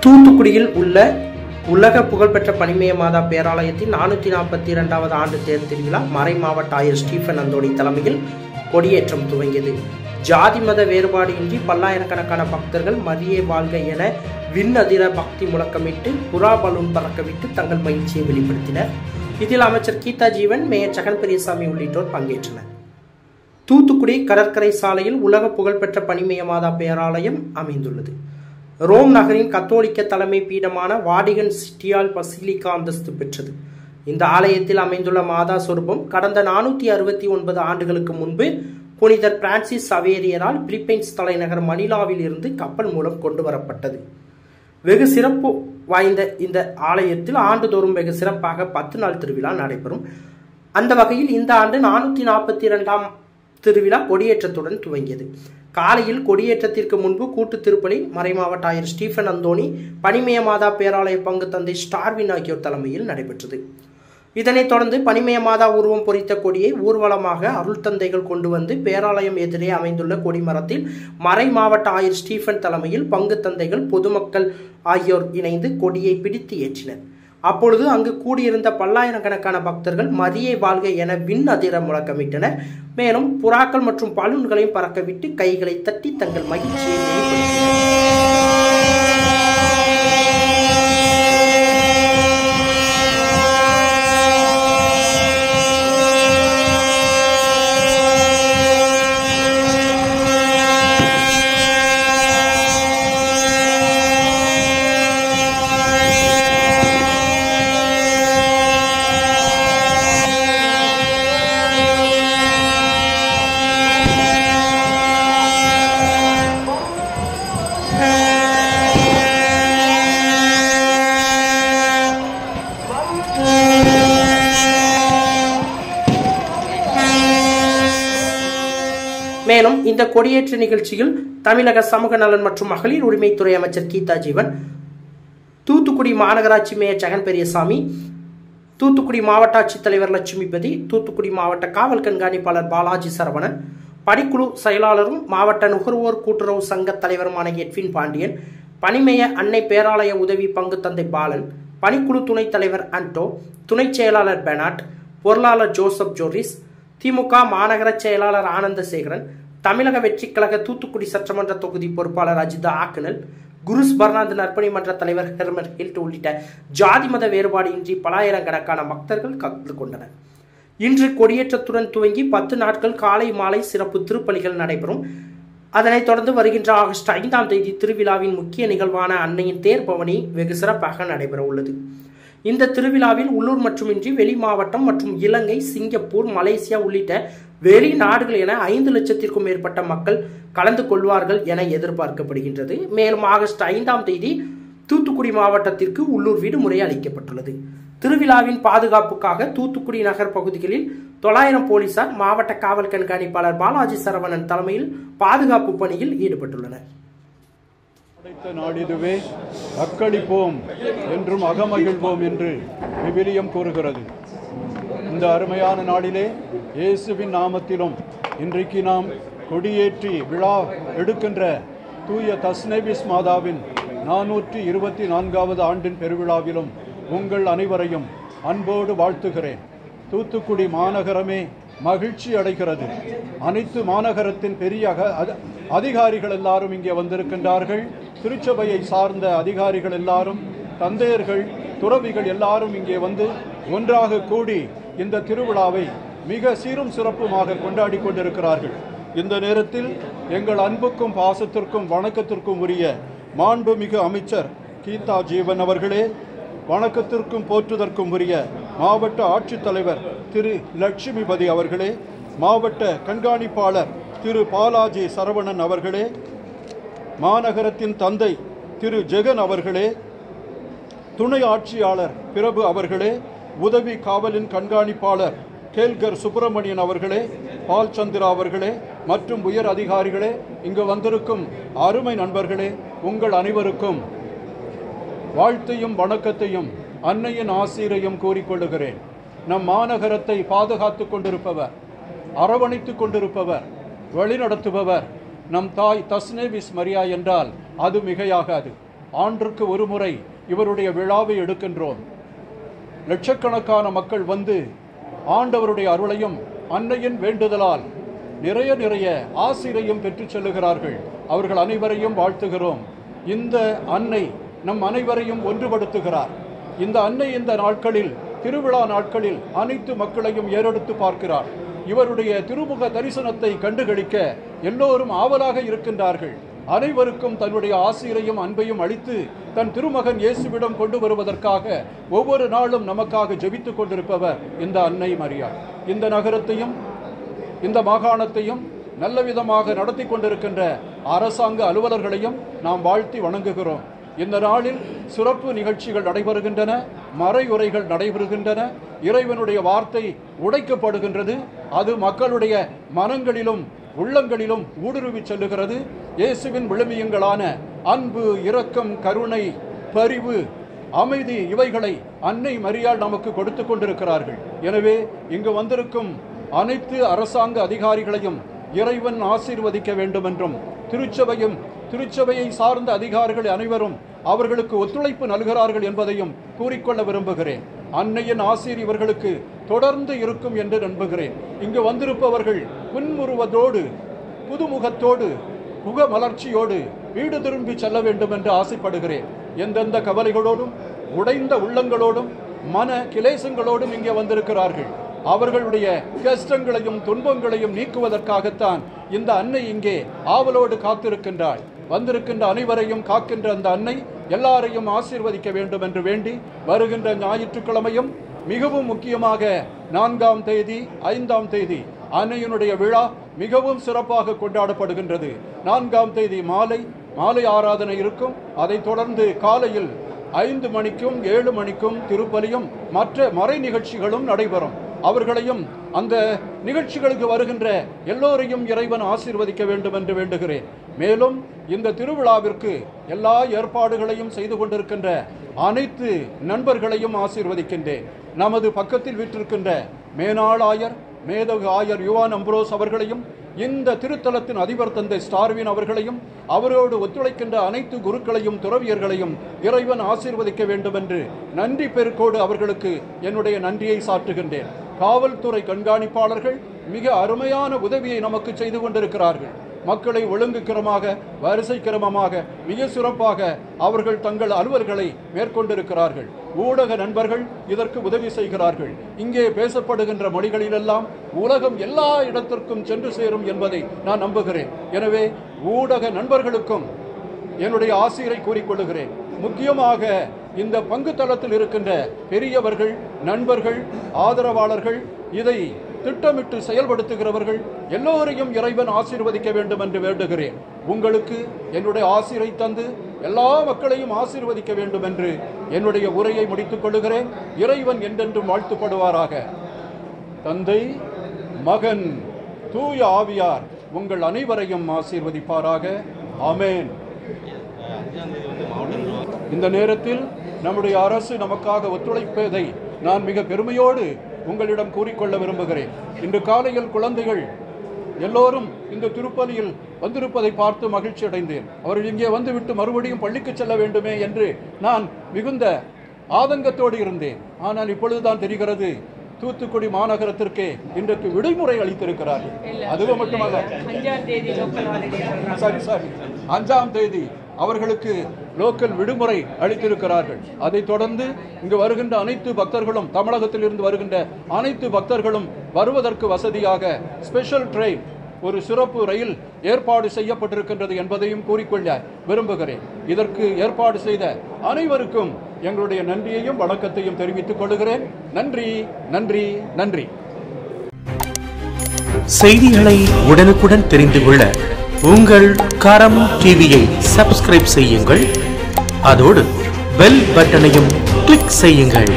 தூத்துக்குடியில் உள்ள உலக புகழ்பெற்ற பனிமய மாதா பேராலயத்தின் 442வது ஆண்டு தேர் திருவிழா மறை மாவட்ட ஆயர் ஸ்டீபன் அந்தோணி தலைமையில் கொடியேற்றம் துவங்கியது. ஜாதி மத வேறுபாடு இன்றி பல்லாயிரக்கணக்கான பக்தர்கள் மரியே வாழ்க என விண்ணதிர பக்தி முழக்கமிட்டு புறா பலூன் பறக்கவிட்டு தங்கள் மகிழ்ச்சியை வெளிப்படுத்தினர். இதில் அமைச்சர் கீதா ஜீவன், மேயர் ஜெகன் பெரியசாமி உள்ளிட்டோர் பங்கேற்றனர். தூத்துக்குடி கடற்கரை சாலையில் உலக புகழ்பெற்ற பனிமய மாதா பேராலயம் அமைந்துள்ளது. ரோம் நகரின் கத்தோலிக்க தலைமை பீடமான வாடிகன் சிட்டியால் பசிலிக்கா அந்தஸ்து பெற்றது. இந்த ஆலயத்தில் அமைந்துள்ள மாதா சொரூபம் கடந்த 469 ஆண்டுகளுக்கு முன்பு புனிதர் பிரான்சிஸ் சவேரியரால் பிலிப்பைன்ஸ் தலைநகர் மணிலாவில் இருந்து கப்பல் மூலம் கொண்டு வரப்பட்டது. வெகு சிறப்பு வாய்ந்த இந்த ஆலயத்தில் ஆண்டுதோறும் வெகு சிறப்பாக 10 நாள் திருவிழா நடைபெறும். அந்த வகையில் இந்த ஆண்டு 442ஆம் திருவிழா கொடியேற்றத்துடன் துவங்கியது. காலையில் கொடியேற்றத்திற்கு முன்பு கூட்டு திருப்பலி மறைமாவட்ட ஆயர் ஸ்டீபன் அந்தோணி, பனிமய மாதா பேராலய பங்கு தந்தை ஸ்டார்வின் ஆகியோர் தலைமையில் நடைபெற்றது. இதனைத் தொடர்ந்து பனிமய மாதா உருவம் பொறித்த கொடியை ஊர்வலமாக அருள் தந்தைகள் கொண்டு வந்து பேராலயம் எதிரே அமைந்துள்ள கொடிமரத்தில் மறை மாவட்ட ஆயர் ஸ்டீபன் தலைமையில் பங்கு தந்தைகள், பொதுமக்கள் ஆகியோர் இணைந்து கொடியை பிடித்து ஏற்றினர். அப்பொழுது அங்கு கூடியிருந்த பல்லாயிரக்கணக்கான பக்தர்கள் மரியே வாழ்க என விண் அதிர முழக்கமிட்டனர். மேலும் புறாக்கள் மற்றும் பலூன்களையும் பறக்கவிட்டு கைகளை தட்டி தங்கள் மகிழ்ச்சியை வெளிப்படுத்தினர். மேலும் இந்த கொடியேற்ற நிகழ்ச்சியில் தமிழக சமூக நலன் மற்றும் மகளிர் உரிமைத்துறை அமைச்சர் கீதா ஜீவன், தூத்துக்குடி மாநகராட்சி மேயர் ஜெகன் பெரியசாமி, தூத்துக்குடி மாவட்ட ஆட்சித்தலைவர் லட்சுமிபதி, தூத்துக்குடி மாவட்ட காவல் கண்காணிப்பாளர் பாலாஜி சரவணன், பணிக்குழு செயலாளரும் மாவட்ட நுகர்வோர் கூட்டுறவு சங்க தலைவருமான எட்வின் பாண்டியன், பனிமய அன்னை பேராலய உதவி பங்கு தந்தை பாலன், பணிக்குழு துணைத் தலைவர் அன்டோ, துணை செயலாளர் பெனாட், பொருளாளர் ஜோசப் ஜோரிஸ், திமுக மாநகர செயலாளர் ஆனந்தசேகரன், தமிழக வெற்றிக் கழக தூத்துக்குடி சட்டமன்ற தொகுதி பொறுப்பாளர் அஜிதா ஆக்கனல், குருஸ் பர்னாந்து நற்பணி மன்ற தலைவர் ஹெர்மன் ஹில்ட் உள்ளிட்ட ஜாதி மத வேறுபாடு இன்றி பலாயிரக்கணக்கான பக்தர்கள் கலந்து கொண்டனர். இன்று கொடியேற்றத்துடன் துவங்கி 10 நாட்கள் காலை மாலை சிறப்பு திருப்பலிகள் நடைபெறும். அதனைத் தொடர்ந்து வருகின்ற ஆகஸ்ட் 5ஆம் தேதி திருவிழாவின் முக்கிய நிகழ்வான அன்னையின் தேர் பவனி வெகு சிறப்பாக நடைபெற உள்ளது. இந்த திருவிழாவில் உள்ளூர் மட்டுமின்றி வெளி மாவட்டம் மற்றும் இலங்கை, சிங்கப்பூர், மலேசியா உள்ளிட்ட வெளிநாடுகள் என 5 லட்சத்திற்கும் மேற்பட்ட மக்கள் கலந்து கொள்வார்கள் என எதிர்பார்க்கப்படுகின்றது. மேலும் ஆகஸ்ட் 5ஆம் தேதி தூத்துக்குடி மாவட்டத்திற்கு உள்ளூர் விடுமுறை அளிக்கப்பட்டுள்ளது. திருவிழாவின் பாதுகாப்புக்காக தூத்துக்குடி நகர் பகுதிகளில் 900 போலீசார் மாவட்ட காவல் கண்காணிப்பாளர் பாலாஜி சரவணன் தலைமையில் பாதுகாப்பு பணியில் ஈடுபட்டுள்ளனர். நாடிதுவே அக்களிப்போம் என்றும் அகமகிழ்வோம் என்று விவிலியம் கூறுகிறது. இந்த அருமையான நாளிலே இயேசுவின் நாமத்திலும் இன்றைக்கு நாம் கொடியேற்றி விழா எடுக்கின்ற தூய தஸ்னேவிஸ் மாதாவின் 424வது ஆண்டின் பெருவிழாவிலும் உங்கள் அனைவரையும் அன்போடு வாழ்த்துகிறேன். தூத்துக்குடி மாநகரமே மகிழ்ச்சி அடைகிறது. அனைத்து மாநகரத்தின் பெரிய அதிகாரிகள் எல்லாரும் இங்கே வந்திருக்கின்றார்கள். திருச்சபையை சார்ந்த அதிகாரிகள் எல்லாரும், தந்தையர்கள், துறவிகள் எல்லாரும் இங்கே வந்து ஒன்றாக கூடி இந்த திருவிழாவை மிக சீரும் சிறப்புமாக கொண்டாடி கொண்டிருக்கிறார்கள். இந்த நேரத்தில் எங்கள் அன்புக்கும் பாசத்திற்கும் வணக்கத்திற்கும் உரிய மாண்புமிகு அமைச்சர் கீதா ஜீவன் அவர்களே, வணக்கத்திற்கும் போற்றுதற்கும் உரிய மாவட்ட ஆட்சித்தலைவர் திரு லட்சுமிபதி அவர்களே, மாவட்ட கண்காணிப்பாளர் திரு பாலாஜி சரவணன் அவர்களே, மாநகரத்தின் தந்தை திரு ஜெகன் அவர்களே, துணை ஆட்சியாளர் பிரபு அவர்களே, உதவி காவலின் கண்காணிப்பாளர் கேல்கர் சுப்பிரமணியன் அவர்களே, பால் சந்திரா அவர்களே மற்றும் உயர் அதிகாரிகளே, இங்கு வந்திருக்கும் அருமை நண்பர்களே, உங்கள் அனைவருக்கும் வாழ்த்தையும் வணக்கத்தையும் அன்னையின் ஆசீரையும் கூறிக்கொள்ளுகிறேன். நம் மாநகரத்தை பாதுகாத்து கொண்டிருப்பவர், அரவணைத்து கொண்டிருப்பவர், வழிநடத்துபவர் நம் தாய் தஸ்னேவிஸ் மரியா என்றால் அது மிகையாகாது. ஆண்டுக்கு ஒரு முறை இவருடைய விழாவை எடுக்கின்றோம். லட்சக்கணக்கான மக்கள் வந்து ஆண்டவருடைய அருளையும் அன்னையின் வேண்டுதலால் நிறைய ஆசிரையும் பெற்று செல்லுகிறார்கள். அவர்கள் அனைவரையும் வாழ்த்துகிறோம். இந்த அன்னை நம் அனைவரையும் ஒன்றுபடுத்துகிறார். இந்த அன்னை இந்த நாட்களில், திருவிழா நாட்களில் அனைத்து மக்களையும் ஏறெடுத்து பார்க்கிறார். இவருடைய திருமுக தரிசனத்தை கண்டுகளிக்க எல்லோரும் ஆவலாக இருக்கின்றார்கள். அனைவருக்கும் தன்னுடைய ஆசிரையும் அன்பையும் அளித்து தன் திருமகன் இயேசுவிடம் கொண்டு வருவதற்காக ஒவ்வொரு நாளும் நமக்காக ஜெபித்துக் கொண்டிருப்பவர் இந்த அன்னை மரியாள். இந்த நகரத்தையும் இந்த மாகாணத்தையும் நல்ல விதமாக நடத்தி கொண்டிருக்கின்ற அரசாங்க அலுவலர்களையும் நாம் வாழ்த்தி வணங்குகிறோம். இந்த நாளில் சிறப்பு நிகழ்ச்சிகள் நடைபெறுகின்றன, மறையுரைகள் நடைபெறுகின்றன, இறைவனுடைய வார்த்தை உடைக்கப்படுகின்றது. அது மக்களுடைய மனங்களிலும் உள்ளங்களிலும் ஊடுருவி செல்லுகிறது. இயேசுவின் விழுமியங்களான அன்பு, இரக்கம், கருணை, பரிவு, அமைதி இவைகளை அன்னை மரியாள் நமக்கு கொடுத்து கொண்டிருக்கிறார்கள். எனவே இங்கு வந்திருக்கும் அனைத்து அரசாங்க அதிகாரிகளையும் இறைவன் ஆசீர்வதிக்க வேண்டும் என்றும், திருச்சபையை சார்ந்த அதிகாரிகள் அனைவரும் அவர்களுக்கு ஒத்துழைப்பு நல்கிறார்கள் என்பதையும் கூறிக்கொள்ள விரும்புகிறேன். அன்னையின் ஆசீர் இவர்களுக்கு தொடர்ந்து இருக்கும் என்று நம்புகிறேன். இங்கு வந்திருப்பவர்கள் புன்முறுவதோடு, புதுமுகத்தோடு, முக மலர்ச்சியோடு வீடு திரும்பி செல்ல வேண்டும் என்று ஆசைப்படுகிறேன். எந்தெந்த கவலைகளோடும் உடைந்த உள்ளங்களோடும் மன கிளேசங்களோடும் இங்கே வந்திருக்கிறார்கள். அவர்களுடைய கஷ்டங்களையும் துன்பங்களையும் நீக்குவதற்காகத்தான் இந்த அன்னை இங்கே ஆவலோடு காத்திருக்கின்றாள். வந்திருக்கின்ற அனைவரையும் காக்கின்ற அந்த அன்னை எல்லாரையும் ஆசீர்வதிக்க வேண்டும் என்று வேண்டி, வருகின்ற ஞாயிற்றுக்கிழமையும் மிகவும் முக்கியமாக 4ஆம் தேதி 5ஆம் தேதி அன்னையினுடைய விழா மிகவும் சிறப்பாக கொண்டாடப்படுகின்றது. 4ஆம் தேதி மாலை ஆராதனை இருக்கும். அதைத் தொடர்ந்து காலையில் 5 மணிக்கும் 7 மணிக்கும் திருப்பலியும் மற்ற மறை நிகழ்ச்சிகளும் நடைபெறும். அவர்களையும் அந்த நிகழ்ச்சிகளுக்கு வருகின்ற எல்லோரையும் இறைவன் ஆசீர்வதிக்க வேண்டும் என்று வேண்டுகிறேன். மேலும் இந்த திருவிழாவிற்கு எல்லா ஏற்பாடுகளையும் செய்து கொண்டிருக்கின்ற அனைத்து நண்பர்களையும் ஆசீர்வதிக்கின்றேன். நமது பக்கத்தில் வீற்றிருக்கின்ற மேனாள் ஆயர், மேதகு ஆயர் யுவான் அம்ப்ரோஸ் அவர்களையும், இந்த திருத்தலத்தின் அதிபர் தந்தை ஸ்டார்வின் அவர்களையும், அவரோடு ஒத்துழைக்கின்ற அனைத்து குருக்களையும் துறவியர்களையும் இறைவன் ஆசீர்வதிக்க வேண்டும் என்று நன்றி பெருக்கோடு அவர்களுக்கு என்னுடைய நன்றியை சாற்றுகின்றேன். காவல்துறை கண்காணிப்பாளர்கள் மிக அருமையான உதவியை நமக்கு செய்து கொண்டிருக்கிறார்கள். மக்களை ஒழுங்குக்கிரமாக, வரிசை கிரமமாக, மிக சிறப்பாக அவர்கள் தங்கள் அலுவல்களை மேற்கொண்டிருக்கிறார்கள். ஊடக நண்பர்கள் இதற்கு உதவி செய்கிறார்கள். இங்கே பேசப்படுகின்ற மொழிகளிலெல்லாம் உலகம் எல்லா இடத்திற்கும் சென்று சேரும் என்பதை நான் நம்புகிறேன். எனவே ஊடக நண்பர்களுக்கும் என்னுடைய ஆசிரை கூறிக்கொள்ளுகிறேன். முக்கியமாக இந்த பங்கு தளத்தில் இருக்கின்ற பெரியவர்கள், நண்பர்கள், ஆதரவாளர்கள், இதை திட்டமிட்டு செயல்படுத்துகிறவர்கள் எல்லோரையும் இறைவன் ஆசீர்வதிக்க வேண்டும் என்று வேண்டுகிறேன். உங்களுக்கு என்னுடைய ஆசிரை தந்து எல்லா மக்களையும் ஆசீர்வதிக்க வேண்டும் என்று என்னுடைய உரையை முடித்துக் கொள்ளுகிறேன். இறைவன் என்றென்றும் வாழ்த்துப்படுவாராக. தந்தை, மகன், தூய ஆவியார் உங்கள் அனைவரையும் ஆசீர்வதிப்பாராக. ஆமென். இந்த நேரத்தில் நம்முடைய அரசு நமக்காக ஒத்துழைப்பதை நான் மிக பெருமையோடு உங்களிடம் கூறிக்கொள்ள விரும்புகிறேன். இன்று காலையில் குழந்தைகள் எல்லோரும் இந்த திருப்பலியில் வந்திருப்பதை பார்த்து மகிழ்ச்சி அடைந்தேன். அவர்கள் இங்கே வந்துவிட்டு மறுபடியும் பள்ளிக்கு செல்ல வேண்டுமே என்று நான் மிகுந்த ஆதங்கத்தோடு இருந்தேன். ஆனால் இப்பொழுதுதான் தெரிகிறது, தூத்துக்குடி மாநகரத்திற்கு இன்றைக்கு விடுமுறை அளித்திருக்கிறார்கள். அதுவும் மட்டுமல்ல, 5ஆம் தேதி அவர்களுக்கு லோக்கல் விடுமுறை அளித்திருக்கிறார்கள். அதைத் தொடர்ந்து இங்கு வருகின்ற அனைத்து பக்தர்களும், தமிழகத்தில் இருந்து வருகின்ற அனைத்து பக்தர்களும் வருவதற்கு வசதியாக ஸ்பெஷல் ட்ரெயின், ஒரு சிறப்பு ரயில் ஏற்பாடு செய்யப்பட்டிருக்கின்றது என்பதையும் கூறிக்கொள்ள விரும்புகிறேன். இதற்கு ஏற்பாடு செய்த அனைவருக்கும் எங்களுடைய நன்றியையும் வணக்கத்தையும் தெரிவித்துக் கொள்கிறேன். நன்றி, நன்றி, நன்றி. செய்திகளை உடனுக்குடன் தெரிந்து கொள்ள உங்கள் கரம் டிவியை சப்ஸ்கிரைப் செய்யுங்கள். அதோடு பெல் பட்டனையும் கிளிக் செய்யுங்கள்.